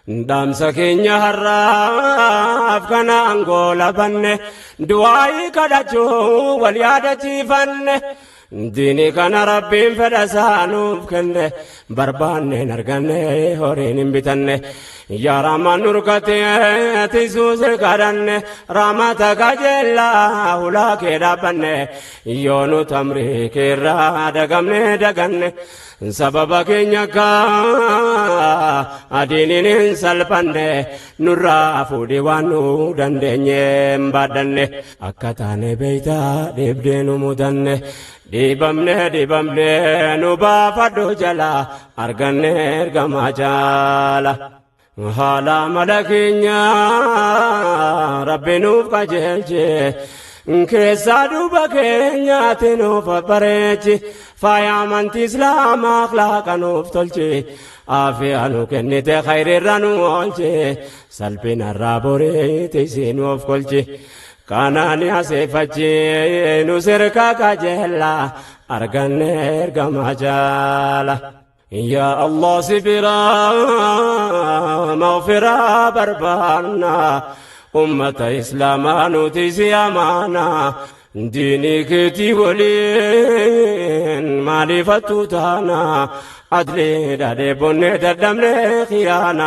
Damsa keenya har'aaf kana Angola banne du'aayi kadhachuu wal yaadachiifanne diini kana Rabbiin fedha isaanuuf kenne barbaanne hin arganne horiin hin bitanne yaa Rahmaan nurkatee tisuuse kadhanne rahmata kajeellaa hulaa kee dhaabbanne yoo nu tamrii keerraa dagamne daganne sababa keenya akka adiiniin hin salphanne nurraa fuudhii waan nu dandeenye hin baadhanne akka taane beeytaa dhiibdee nu mudanne dhiibamne nu baafadhu jala arganne ergamaa jaala haala mala keenya Rabbi nuuf qajeelche keessaa duuba keenyaati nuuf bareechi faaya amantii islaamaa akhlaaqa nuuf tolche aafiyaa nu kennite khayrirra nu oolche salphinarraa boreeti isiin nuuf kolche kanaani aseeffachi nu sirka kajeella arganne ergamaa jaala yaa Allah sibira maghfira barbaanna ummata islaamaa nuti si amaana diinii keetii waliin maaliifattu taana adlee dhadhee bonnee daddamne khiyaana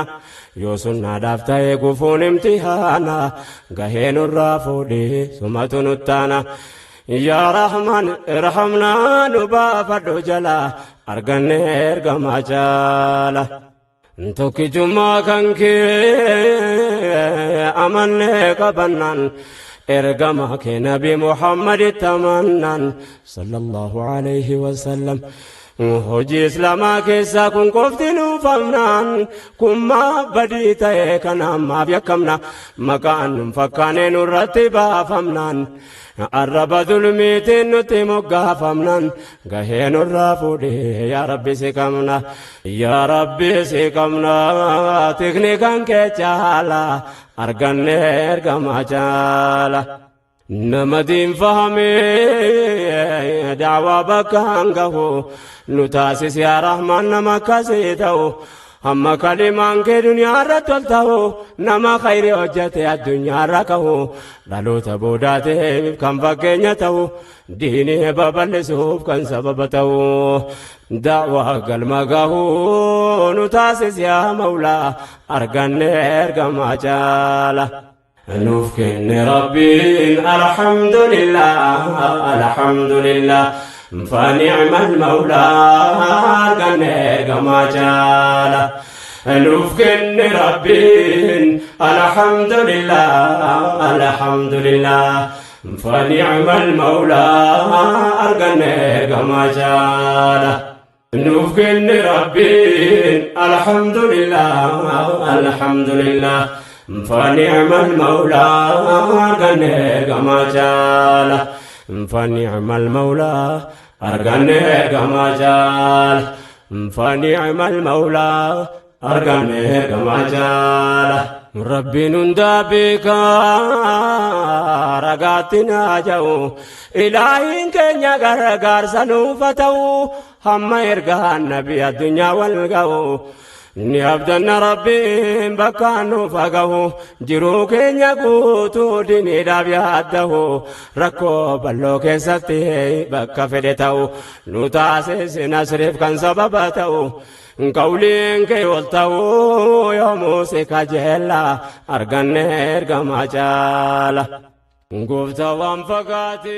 yoo sunnaadhaaf ta'e gufuun imtihaana gahee nurraa fuudhee sumatu nuttaana yaa Rahmaan irhamnaa nu baafadhu jala arganne ergamaa jaala tokkichummaa kan kee amanne qabannaan ergamaa kee Nabi Muhammaditti amannaan sallallahu alayhi wasallam hojii islaamaa keessaa kun qofti nuuf amnaan kun maabbadii ta'e kan ammaaf yakkamna maqaan nun fakkaane nurratti baafamnaan arraba dulmiitiin nutti moggaafamnaan gahee nurraa fuudhee yaa Rabbi si qabna yaa Rabbi si qabna tiknikan kee caala arganne ergamaa jaala nama diin fahamee da'waa bakkaan gahu nu taasisi yaa Rahmaan nama akkasii ta'u amma kalimaan kee duniyaa irratti ol ta'u nama khayrii hojjete addunyaa irra ka'u dhaloota boodaateef kan fakkeenya ta'u diinii babal'isuuf kan sababa ta'u da'waa galma gahu nu taasisi yaa Mawlaa arganne ergamaa jaala nuuf kenne Rabbiin alhamdulillah فنعم المولى arganne ergamaa jaala nuuf kenne Rabbiin alhamdulillah فنعم المولى arganne ergamaa jaala nuuf kenne Rabbiin alhamdulillah فنعم المولى arganne ergamaa jaala فنعم المولى arganne ergamaa jaala فنعم المولى arganne ergamaa jaala Rabbiin hundaa beekaa ragaatti naa ja'u ilaahiin keenya gargaarsa nuuf ta'u hamma ergaan nabi addunyaa wal ga'u ni abdanna Rabbiin bakkaan nuuf gahu jiruu keenya guutuu diiniidhaaf yaaddahu rakkoo bal'oo keessatti bakka fedhe ta'u nu taasisi nasriif kan sababa ta'u qawliin kee ol ta'u yoomuu si kajeella arganne ergamaa jaala gooftaa waan fagaate